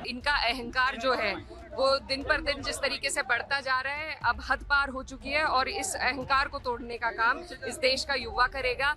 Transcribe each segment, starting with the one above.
इनका अहंकार जो है वो दिन पर दिन जिस तरीके से बढ़ता जा रहा है, अब हद पार हो चुकी है और इस अहंकार को तोड़ने का काम इस देश का युवा करेगा।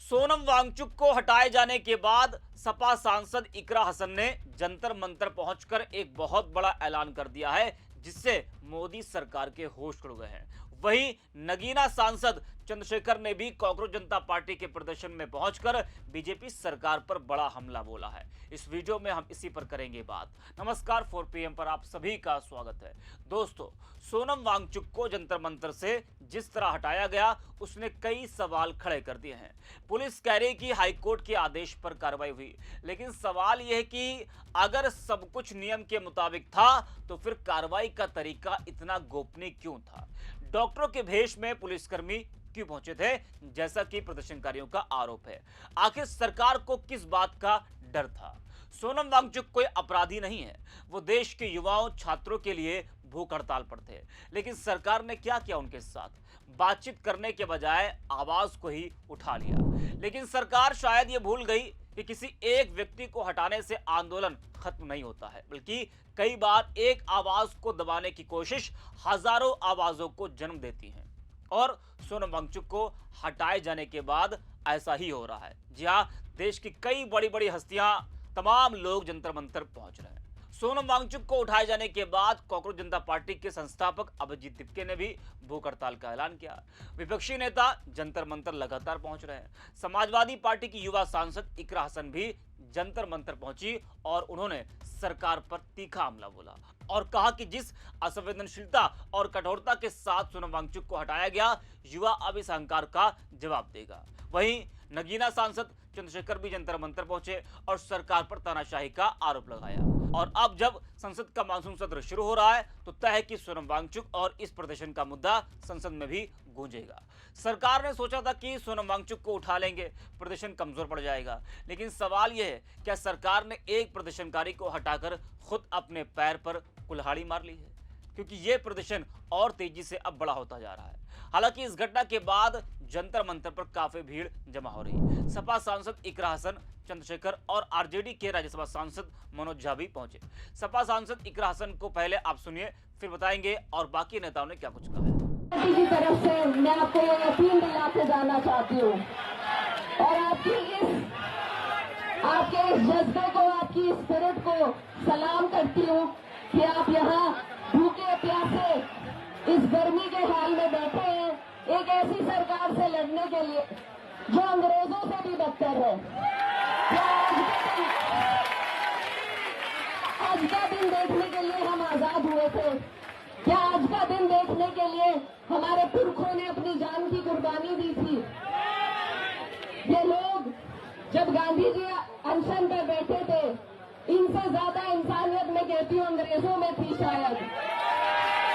सोनम वांगचुक को हटाए जाने के बाद सपा सांसद इकरा हसन ने जंतर मंतर पहुंचकर एक बहुत बड़ा ऐलान कर दिया है, जिससे मोदी सरकार के होश उड़ गए हैं। वहीं नगीना सांसद चंद्रशेखर ने भी कांग्रेस जनता पार्टी के प्रदर्शन में पहुंचकर बीजेपी सरकार पर बड़ा हमला बोला है। इस वीडियो में हम इसी पर करेंगे बात। नमस्कार, 4 PM पर आप सभी का स्वागत है। दोस्तों, सोनम वांगचुक को जंतर मंतर से जिस तरह हटाया गया, उसने कई सवाल खड़े कर दिए हैं। पुलिस कह रही कि हाईकोर्ट के आदेश पर कार्रवाई हुई, लेकिन सवाल यह है कि अगर सब कुछ नियम के मुताबिक था तो फिर कार्रवाई का तरीका इतना गोपनीय क्यों था? डॉक्टरों के भेष में पुलिसकर्मी क्यों पहुंचे थे, जैसा कि प्रदर्शनकारियों का आरोप है? आखिर सरकार को किस बात का डर था? सोनम वांगचुक कोई अपराधी नहीं है, वो देश के युवाओं छात्रों के लिए भूख हड़ताल पर थे, लेकिन सरकार ने क्या किया? उनके साथ बातचीत करने के बजाय आवाज को ही उठा लिया। लेकिन सरकार शायद ये भूल गई कि किसी एक व्यक्ति को हटाने से आंदोलन खत्म नहीं होता है, बल्कि कई बार एक आवाज को दबाने की कोशिश हजारों आवाजों को जन्म देती है। और सोनम वांगचुक को हटाए जाने के बाद ऐसा ही हो रहा है। जी हां, देश की कई बड़ी बड़ी हस्तियां, तमाम लोग जंतर मंतर पहुंच रहे हैं। सोनम वांगचुक को उठाए जाने के बाद कांग्रेस जनता पार्टी के संस्थापक अभिजीत तिपके ने भी भूख हड़ताल का ऐलान किया। विपक्षी नेता जंतर मंतर लगातार पहुंच रहे हैं। समाजवादी पार्टी की युवा सांसद इकरा हसन भी जंतर मंतर पहुंची और उन्होंने सरकार पर तीखा हमला बोला और कहा कि जिस असंवेदनशीलता और कठोरता के साथ सोनम वांगचुक को हटाया गया, युवा अब इस अहंकार का जवाब देगा। वहीं नगीना सांसद चंद्रशेखर भी जंतर मंतर पहुंचे और सरकार पर तानाशाही का आरोप लगाया। और अब जब संसद का मानसून सत्र शुरू हो रहा है, तो तय है कि सोनम वांगचुक और इस प्रदर्शन का मुद्दा संसद में भी गूंजेगा। सरकार ने सोचा था कि सोनम वांगचुक को उठा लेंगे, प्रदर्शन कमजोर पड़ जाएगा, लेकिन सवाल यह है, क्या सरकार ने एक प्रदर्शनकारी को हटाकर खुद अपने पैर पर कुल्हाड़ी मार ली है? क्योंकि यह प्रदर्शन और तेजी से अब बड़ा होता जा रहा है। हालांकि इस घटना के बाद जंतर मंतर पर काफी भीड़ जमा हो रही है। सपा सांसद इकरा हसन, चंद्रशेखर और आरजेडी के राज्यसभा सांसद मनोज झा भी पहुंचे। सपा सांसद इकरा हसन को पहले आप सुनिए, फिर बताएंगे और बाकी नेताओं ने क्या कुछ कहा है। की तरफ से मैं आपको यकीन दिलाते जाना चाहती हूँ और आपके इस जज्बे को, आपकी स्पिरिट को सलाम करती हूँ कि आप यहाँ भूखे प्यासे इस गर्मी के हाल में बैठे हैं, एक ऐसी सरकार से लड़ने के लिए जो अंग्रेजों से भी बदतर है। आज का दिन देखने के लिए हम आजाद हुए थे? क्या आज का दिन देखने के लिए हमारे पुरखों ने अपनी जान की कुर्बानी दी थी? ये लोग जब गांधी जी अनशन पर बैठे थे, इनसे ज्यादा इंसानियत मैं कहती हूँ अंग्रेजों में थी शायद,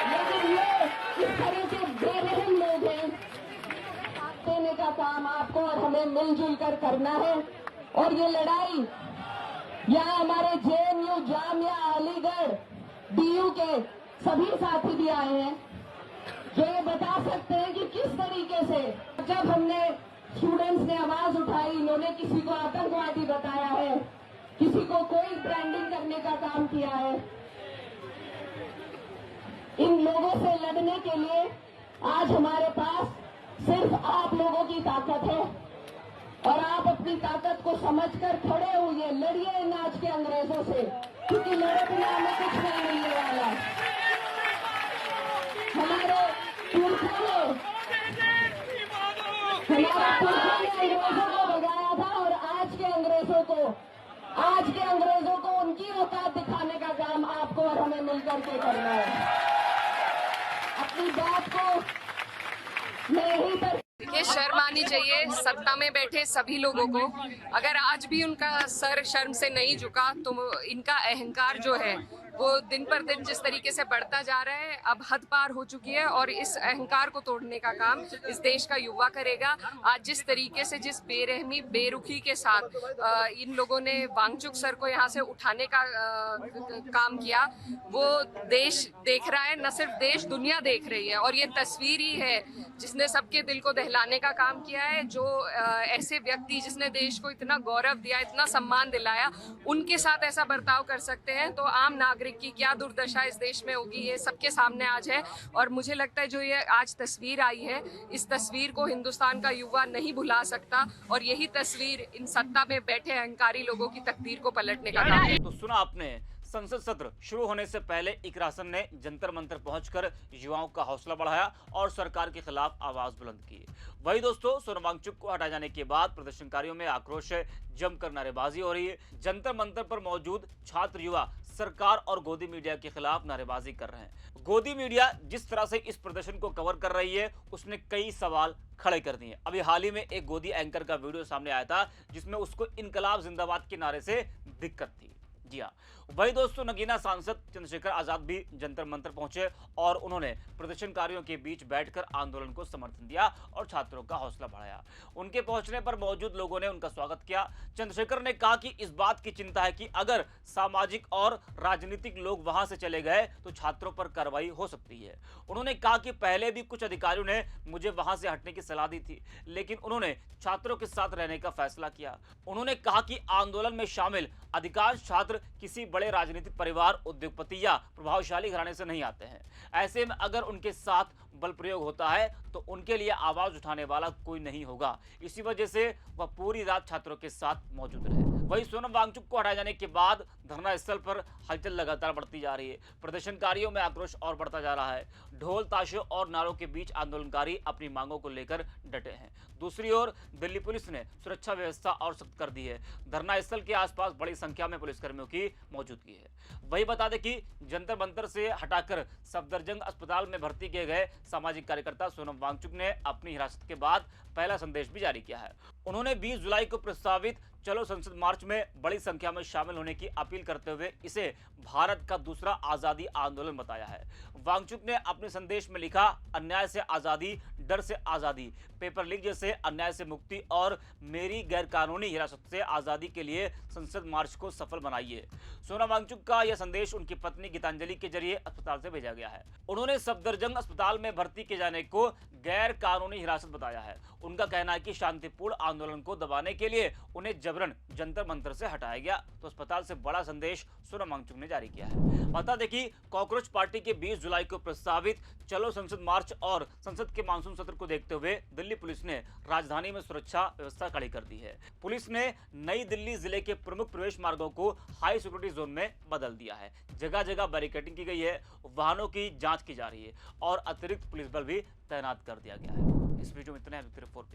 लेकिन ये इस तरह के बेरहम लोग हैं। देने का काम आपको और हमें मिलजुल कर करना है और ये लड़ाई यहाँ हमारे JNU, जामिया, अलीगढ़, DU के सभी साथी भी आए हैं जो ये बता सकते हैं कि किस तरीके से जब हमने स्टूडेंट्स ने आवाज उठाई, इन्होंने किसी को आतंकवादी बताया है, किसी को कोई ब्रांडिंग करने का काम किया है। इन लोगों से लड़ने के लिए आज हमारे पास सिर्फ आप लोगों की ताकत है और आप अपनी ताकत को समझकर खड़े होइए, लड़िए इन आज के अंग्रेजों से, क्योंकि लड़े बिना हमें कुछ नहीं मिलने वाला। हमारे पुरखों ने अंग्रेजों को भगाया था और आज के अंग्रेजों को उनकी औकात दिखाने का काम आपको और हमें मिलकर के करना है। अपनी बात को मैं यहीं पर ये शर्म आनी चाहिए सत्ता में बैठे सभी लोगों को। अगर आज भी उनका सर शर्म से नहीं झुका तो इनका अहंकार जो है वो दिन पर दिन जिस तरीके से बढ़ता जा रहा है अब हद पार हो चुकी है और इस अहंकार को तोड़ने का काम इस देश का युवा करेगा। आज जिस तरीके से जिस बेरहमी बेरुखी के साथ इन लोगों ने वांगचुक सर को यहाँ से उठाने का काम किया वो देश देख रहा है, न सिर्फ देश दुनिया देख रही है। और ये तस्वीर ही है जिसने सबके दिल को दहलाने का काम किया है। जो ऐसे व्यक्ति जिसने देश को इतना गौरव दिया, इतना सम्मान दिलाया, उनके साथ ऐसा बर्ताव कर सकते हैं तो आम नागरिक की क्या दुर्दशा इस देश में होगी ये सबके सामने आज है। और मुझे लगता है जो ये आज तस्वीर आई है इस तस्वीर को हिंदुस्तान का युवा नहीं भुला सकता और यही तस्वीर इन सत्ता में बैठे अहंकारी लोगों की तकदीर को पलटने का काम है। तो सुना आपने, संसद सत्र शुरू होने से पहले इकरा हसन ने जंतर मंतर पहुंचकर युवाओं का हौसला बढ़ाया और सरकार के खिलाफ आवाज बुलंद की। वही दोस्तों, सोनम वांगचुक को हटाए जाने के बाद प्रदर्शनकारियों में आक्रोश है, जमकर नारेबाजी हो रही है। जंतर मंतर पर मौजूद छात्र युवा सरकार और गोदी मीडिया के खिलाफ नारेबाजी कर रहे हैं। गोदी मीडिया जिस तरह से इस प्रदर्शन को कवर कर रही है उसने कई सवाल खड़े कर दिए। अभी हाल ही में एक गोदी एंकर का वीडियो सामने आया था जिसमें उसको इनकलाब जिंदाबाद के नारे से दिक्कत थी। जी हाँ, वही दोस्तों, नगीना सांसद चंद्रशेखर आजाद भी जंतर मंतर पहुंचे और उन्होंने प्रदर्शनकारियों के बीच बैठकर आंदोलन को समर्थन दिया और छात्रों का हौसला बढ़ाया। उनके पहुंचने पर मौजूद लोगों ने उनका स्वागत किया। चंद्रशेखर ने कहा कि इस बात की चिंता है कि अगर सामाजिक और राजनीतिक लोग वहां से चले गए तो छात्रों पर कार्रवाई हो सकती है। उन्होंने कहा कि पहले भी कुछ अधिकारियों ने मुझे वहां से हटने की सलाह दी थी, लेकिन उन्होंने छात्रों के साथ रहने का फैसला किया। उन्होंने कहा कि आंदोलन में शामिल अधिकांश छात्र किसी बड़े राजनीतिक परिवार, उद्योगपति या प्रभावशाली घराने से नहीं आते हैं। ऐसे में अगर उनके साथ बल प्रयोग होता है तो उनके लिए आवाज उठाने वाला कोई नहीं होगा। इसी वजह से वह पूरी रात छात्रों के साथ मौजूद रहे। वहीं सोनम वांगचुक को हटाए जाने के बाद धरना स्थल पर हलचल लगातार बढ़ती जा रही है। प्रदर्शनकारियों में आक्रोश और बढ़ता जा रहा है। ढोल ताशों और नारों के बीच आंदोलनकारी अपनी मांगों को लेकर डटे हैं। दूसरी ओर दिल्ली पुलिस ने सुरक्षा व्यवस्था और सख्त कर दी है। धरना स्थल के आसपास बड़ी संख्या में पुलिसकर्मियों की मौजूदगी है। वही बता दें कि जंतर मंतर से हटाकर सफदरजंग अस्पताल में भर्ती किए गए सामाजिक कार्यकर्ता सोनम वांगचुक ने अपनी हिरासत के बाद पहला संदेश भी जारी किया है। उन्होंने 20 जुलाई को प्रस्तावित चलो संसद मार्च में बड़ी संख्या में शामिल होने की अपील करते हुए इसे भारत का दूसरा आजादी आंदोलन बताया है। वांगचुक ने अपने संदेश में लिखा, अन्याय से आजादी, डर से आजादी, पेपर लीक जैसे अन्याय से मुक्ति और मेरी गैरकानूनी हिरासत से आजादी के लिए संसद मार्च को सफल बनाइए। सोनम वांगचुक का यह संदेश उनकी पत्नी गीतांजलि के जरिए अस्पताल से भेजा गया है। उन्होंने सफदरजंग अस्पताल में भर्ती किए जाने को गैर कानूनी हिरासत बताया है। उनका कहना है कि शांतिपूर्ण आंदोलन को दबाने के लिए उन्हें जबरन जंतर मंतर से हटाया गया। तो अस्पताल से बड़ा संदेश सोनम वांगचुक ने जारी किया है। बता दें कि कॉकरोच पार्टी के 20 जुलाई को प्रस्तावित चलो संसद मार्च और संसद के मानसून सत्र को देखते हुए दिल्ली पुलिस ने राजधानी में सुरक्षा व्यवस्था कड़ी कर दी है। पुलिस ने नई दिल्ली जिले के प्रमुख प्रवेश मार्गों को हाई सिक्योरिटी जोन में बदल दिया है। जगह जगह बैरिकेडिंग की गई है, वाहनों की जांच की जा रही है और अतिरिक्त पुलिस बल भी तैनात कर दिया गया है। इस वीडियो में इतना है। रिपोर्ट